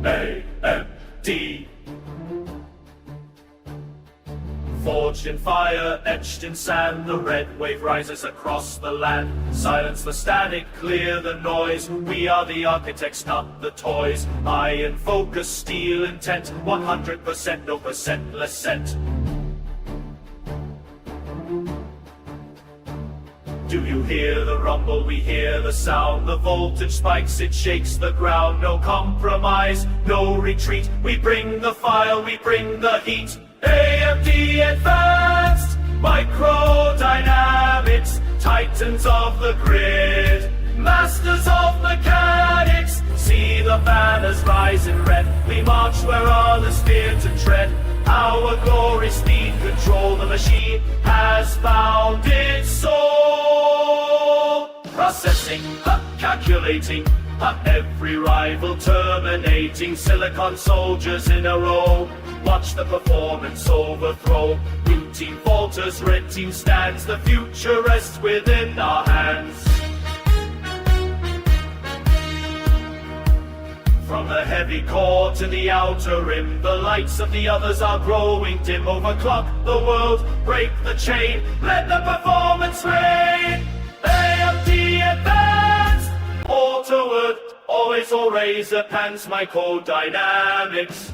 AMD. Forged in fire, etched in sand, the red wave rises across the land. Silence the static, clear the noise. We are the architects, not the toys. Iron focus, steel intent, 100%, no percentless cent. Do you hear the rumble? We hear the sound. The voltage spikes, it shakes the ground. No compromise, no retreat. We bring the fire, we bring the heat. AMD advanced, microdynamics, titans of the grid, masters of mechanics. See the banners rise in red. We march where others fear to tread. Our glory, speed, control. The machine has found its soul. Processing, calculating, every rival terminating. Silicon soldiers in a row. Watch the performance overthrow. Blue team falters, red team stands. The future rests within our hands. From the heavy core to the outer rim, the lights of the others are growing dim. Overclock the world, break the chain, let the performance reign. AMD advanced, all toward, always all razor pants, microdynamics.